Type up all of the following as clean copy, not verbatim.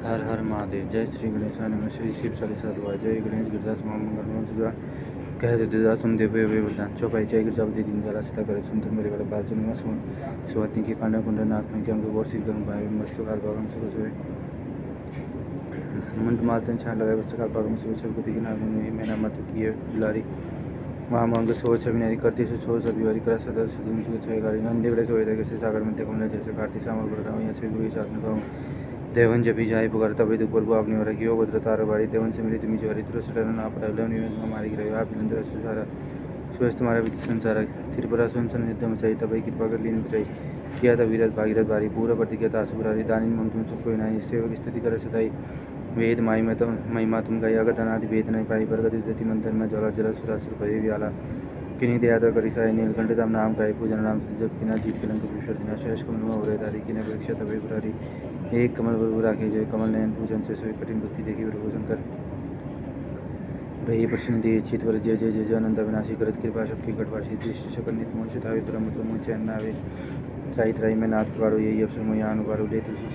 हर हर महादेव। जय श्री गणेशाय नमः। श्री शिव चालीसा दुआ। जय गणेश गिरदास महामंगल सुधा कह देदा तुम देवे वे वरदान चौपाई। जय गिरजावती दीन दयाला सीता करे सुंदर मेरे वाले बाल चुनुमा सुहाती की कांडा कुंडा नाक में क्या गौर सिर करूँ भाई मस्त काल भागम सुबह सुबह मुंड मालतन छान लगाए बच्चे काल भागम सुबह सुबह गति की नाग में मैंने मत किए बुलारी वहाँ मंग सोच अभिनारी करती से सोच अभिवारी करा सदर सदन छः गाड़ी नंदी बड़े सोए कैसे सागर में देखो जैसे कार्तिक सामर बढ़ रहा हूँ यहाँ से गुरु साथ में कहूँ देवन जब भी जाए पुकार तभी दुख प्रभु आपने हो रखी हो भद्र तार बाड़ी देवन से मिली तुम्हें ज्वारी तुरस डरना आप हमारी गिरा आप निरंतर सुधारा सुयस तुम्हारा विधि संसार त्रिपुरा स्वयं सन युद्ध मचाई तभी कृपा कर लीन बचाई किया था वीरत भागीरथ बारी पूरा प्रतिज्ञा असुरारी दानी मन तुम सबको विनाई सेवक स्थिति कर सदाई वेद माई में महिमा तुम गई अगत अनादि भेद नहीं पाई प्रगति जति मंत्र में ज्वाला जला सुरासुर भय व्याला किन्हीं दया तो करी साई नीलकंठ तम नाम गाय पूजन नाम से जब किना जीत कलंक विश्वर दिना शेष कमल हो धारी किन्हें परीक्षा तभी बुरारी एक कमल बरबू राखे जय कमल नयन पूजन से सोई कठिन भक्ति देखी प्रभु शंकर भय प्रश्न दिए चित वर जय जय जय जय अनंत विनाशी करत कृपा सबकी कटवासी दृष्टि शकल नित मोक्ष थावे ब्रह्म तो मोक्ष अन्नावे त्राई त्राई में नाथ पुकारो यही अवसर मोहि अनुवारो ले तुलसी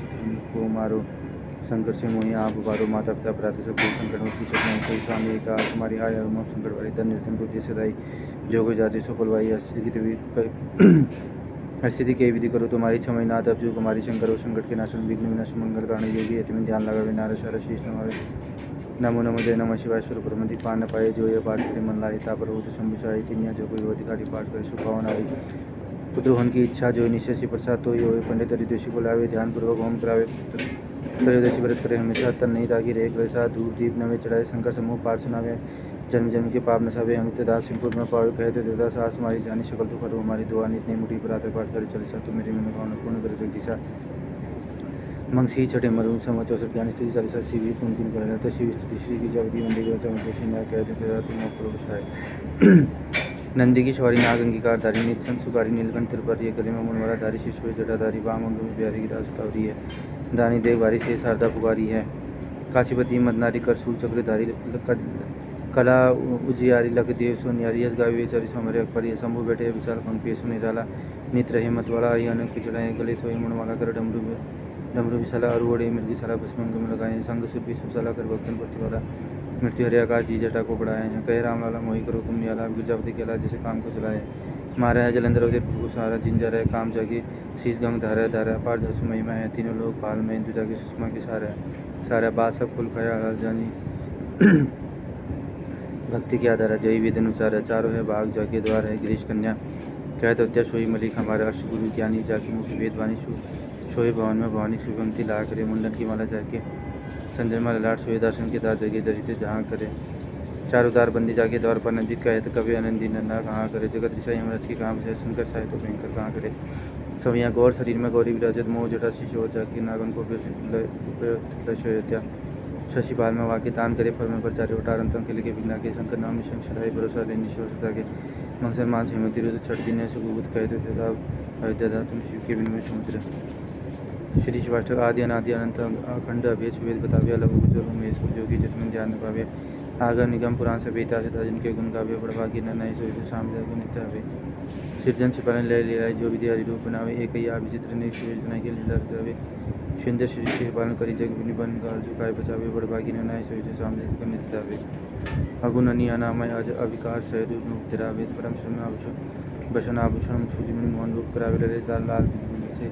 को मारो संकट से मोहि आप उबारो माता पिता प्रातः सब कोई संकट में पूछत नहीं कोई स्वामी का तुम्हारी आय और मोक्ष संकट वाली धन निर्धन बुद्धि सदाई जो कोई जाति सफल भाई स्थिति के विधि करो तुम्हारी इच्छा मई नाथ अब जो कुमारी शंकर संकट के नाशन विघ्न विनाश मंगल कारण योगी अति में ध्यान लगावे नारा सारा शीश नमावे नमो नमो जय नमः शिवाय स्वरूप प्रमति पान न पाए जो ये पाठ करे मन लाए तापर हो तो शंभुषाई तिनिया जो कोई होती घाटी पाठ करे सुखावन आई पुत्र होने की इच्छा जो निश्चय प्रसाद तो ये पंडित हरिदोषी को लावे ध्यान पूर्वक होम करावे त्रयोदशी व्रत करे हमेशा तन नहीं ताकि रे वैसा धूप दीप नवे चढ़ाए शंकर समूह पाठ सुनावे जन्म जन्म के पाप नसावे अमित दास सिंहपुर में पावे कहते देवता सास हमारी जानी शकल तो करो हमारी दुआ नितनी मुठी पर आते पाठ करे चलिसा तो मेरी मन भावना पूर्ण करे जगदीशा मंगसी छठे मरु सम 64 ज्ञान स्थिति चालीसा शिवी पुनकिन कर तो शिव स्तुति श्री की जगदी मंदिर कहते तुम नंदी की शौरी नाग अंगीकार धारी नित्सन सुकारी नीलकंठ तिरुपति गले में मुनवरा धारी शिशु जटाधारी वाम अंग में प्यारी की दास उतावरी है दानी देव बारी से शारदा पुकारी है काशीपति मदनारी कर सूल चक्रधारी कला उजियारी लख देव सोनियारी यश गावी वेचारी सोमरे अकबरी शंभु बैठे विशाल पंक्ति सुनिराला नित्र हेमत वाला अनक पिछड़ाए गले सोई मुणवाला कर डमरू विशाला अरुवड़े मृगशाला भस्मंग में लगाए संग सुरभि सुशाला कर भक्तन प्रति वाला मृत्यु हरे आकाश जी जटा को बढ़ाए हैं कहे राम लाला मोही करो तुम नियाला गिरजावती के अला जैसे काम को चलाए मारा है जलंधर उदय प्रभु सहारा जिंजर है काम जागे शीश गंग धारा धारा पार धसु महिमा है तीनों लोग पाल में इंतु जाके सुषमा के सारा बात सब फुल खाया जानी भक्ति के आधार जय वेदन उचारा चारों है बाग जाके द्वार है गिरीश कन्या कहत हत्या सोई मलिक हमारे अर्श गुरु ज्ञानी जाके मुख्य वेदवाणी सोए भवन में भवानी सुगमती ला करे मुंडन की माला जाके चंद्रमा ललाट सोए दर्शन के दार जगे दरित जहाँ करे चारों दार बंदी जाके द्वार पर नंदी कहत कवि आनंदी नंदा कहाँ करे जगत ऋषा यमराज की कहाँ विषय सुनकर साहित्य तो भयंकर कहाँ करे सब यहाँ गौर शरीर में गौरी विराजत मोह जटा शिशो जाके नागन को हत्या शशिपाल में वाक्य दान करे फल में प्रचार्य उठारंतम के लिए बिना के शंकर नाम शंकराय भरोसा लेनी शिवता के मंगसर मास हेमती रुद्र छठ दिन सुगुत कहते थे अयोध्या तुम शिव के बिन में समुद्र श्री शिवाष्टक आदि अनादि अनंत अखंड अभेश वेद बतावे लघु गुजर उमेश जोगी जितमन ध्यान पावे आगम निगम पुराण से बेता से जिनके गुण गावे बड़वा की नय सोच शाम नित्य हवे सृजन से पालन ले लिया जो विधि हरिरूप बनावे एक या विचित्र ने योजना के लीला रचावे सुंदर श्री के पालन करी जग निबन काल झुकाए बचावे बड़वा की नय सोच शाम नित्य हवे अगुण अनि अनामय अज अविकार सह रूप मुक्तिरा वेद परम श्रम आभूषण बसन आभूषण सूजिमणि मोहन रूप करावे ले लाल लाल से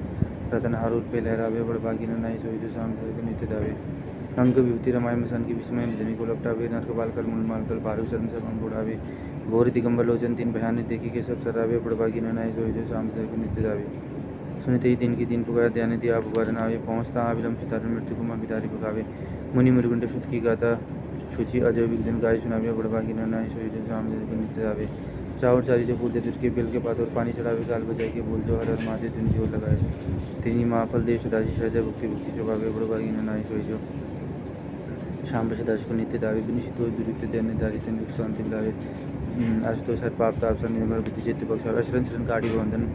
रतन हारूर पे लहरावे बड़भागी नय सोई शाम नित्य दावे अंग विभूति रमाय मसन की विस्मय जनी को लपटावे नरकबाल कर मुलमाल कर पारू शरण सब अंग उड़ावे भोर दिगंबर लोचन तीन भयान देखी के सब सरावे बड़भागी नय सोई शाम नित्य दावे सुनते ही दिन की दिन पुकार ध्यान दिया पुकार नावे पहुँचता अविलंब पितार मृत्यु कुमार पितारी पुकावे मुनि मुरुगुंड शुद्ध की गाता शुचि अजय विजन गाय सुनावे बड़भागी नय सोई शाम नित्य दावे चावर चारी जो फूल देते उसके बेल के पात और पानी चढ़ावे गाल बजाई के बोल जो हर हर माथे दिन जोर लगाए तीनी महाफल देव सदाशी सहजा भक्ति भक्ति चौकावे बड़भागी नय सोई जो शाम सदाश को नित्य दावे विनिशितो दुरित दैन्य दारित दुख शांति लावे आशुतोष हर पाप ताप सन निर्भर बुद्धि चित्त पक्ष शरण शरण काटी बंधन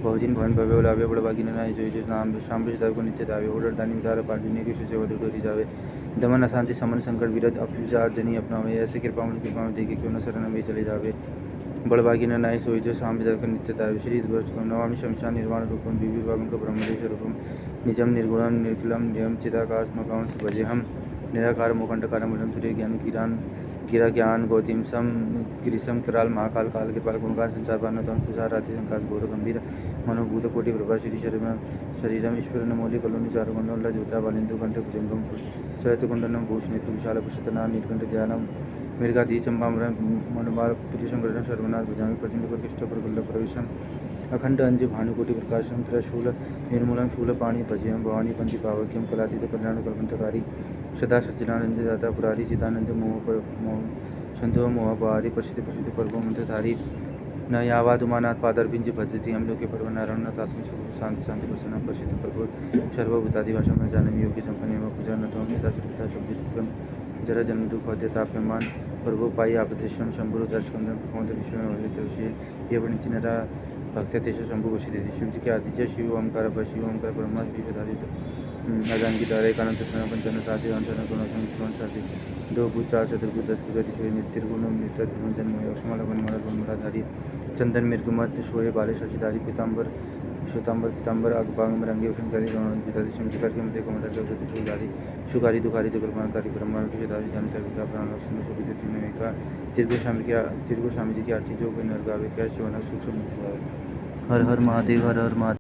बहुजिन भवन भव्य लावे बड़भागी नय सोई जो नाम शाम सदा को नित्य दावे ओडर दानी उदार पार्जुनी की सेवा डोरी जावे दमन अशांति समन संकट विरत अपचार जनी अपनावे ऐसे कृपा में देखे क्यों न शरण में चले जावे बड़भागी नाई सोई जो शाम विदर्भ नित्यता श्री नवामी शमशान निर्वाण रूपम दिव्य विभागम का ब्रह्मदेश रूपम निजम निर्गुणम निर्कलम नियम चिदाकाशमकाम सुभजेहम निराकार मुखंडकारमूलम सूर्य ज्ञान किरान गिरा ज्ञान गौतिम सम गिरीशम कराल महाकाल काल कृपाल गुणकार संसार भानोतम सुसार राधि संकाश गौर गंभीर मनोभूत कोटि प्रभा श्री शरीरम ईश्वर नमोली कलोनि चारुगंडोल्ला ज्योता बालिंदु कंठ भुजंगम चरित कुंडनम भूष नेत्र विशाल पुष्टना नीलकंठ ध्यानम मृगाधी चंपामृत मनोबाल प्रीतिशंकर सर्वनाथ भुजांग प्रतिनिधि प्रतिष्ठ प्रबल प्रवेशम अखंड अंज भानुकोटि प्रकाशम त्रशूल निर्मूलम शूलपाणि भजयम भवानी पंथी पावक्यम कलातीत कल्याण कल्पंतकारी सदा सज्जनानंद दाता पुरारी चिदानंद मोह संतो मोहपारी प्रसिद्ध प्रसिद्ध पर्व मंत्रधारी न यावादुमानाथ पादर्भिंज भजति हम लोग के पर्व नारायण आत्म शांति शांति प्रसन्न प्रसिद्ध पर्व सर्वभूतादि भाषा में जानम योग्य संपन्न पूजा न तो पिता पिता शब्द जरा जन्म दुख अद्यताप्यमान पर्व पाई आपदृश्यम शंभुर दर्शकंदम प्रमोद विष्णु ये वणिति नरा भक्त तेज शंभु घोषित शिव जी के आदित्य शिव ओंकार शिव ओंकार ब्रह्मा विषधारित अजान की द्वारा एकानंद स्वयं पंचन साथी अंशन गुण साथी दो भूत चार चतुर्भुत दस भुज शोय निर्गुण नित्य त्रिभुवन यक्षमाला वनमाला वनमालाधारी चंदन मृगमत शोय बाले शशिधारी पीताम्बर श्वेतांबर पीताम्बर अगभांग रंगे भूषणकारी पितादी शंकर के मध्य कमंडल शूलधारी सुखारी दुखारी जगरमानकारी ब्रह्मा विषधारी जानता विका प्राण शोभित का दीर्घ स्वामी जी की आरती जो नर गावे क्या शिवना सूक्ष्म हर हर महादेव हर हर महादेव।